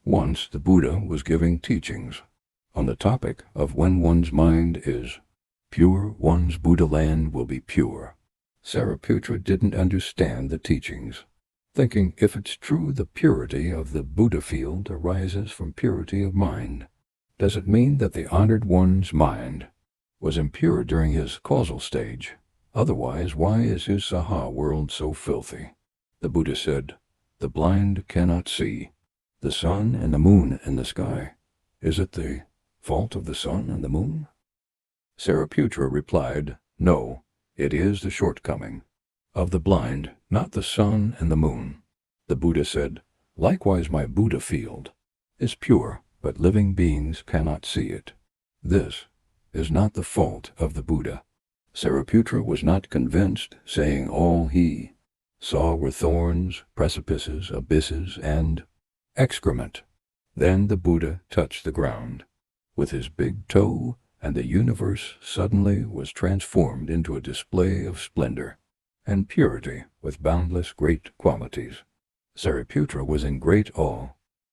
Once the Buddha was giving teachings on the topic of when one's mind is pure, one's Buddha land will be pure. Sariputra didn't understand the teachings, thinking if it's true the purity of the Buddha field arises from purity of mind, does it mean that the honored one's mind was impure during his causal stage? Otherwise, why is his Sahā world so filthy? The Buddha said, the blind cannot see the sun and the moon in the sky. Is it the fault of the sun and the moon? Sariputra replied, no, it is the shortcoming of the blind, not the sun and the moon. The Buddha said, likewise my Buddha field is pure, but living beings cannot see it. This is not the fault of the Buddha. Sariputra was not convinced, saying all he saw were thorns, precipices, abysses, and excrement. Then the Buddha touched the ground with his big toe, and the universe suddenly was transformed into a display of splendor and purity with boundless great qualities. Sariputra was in great awe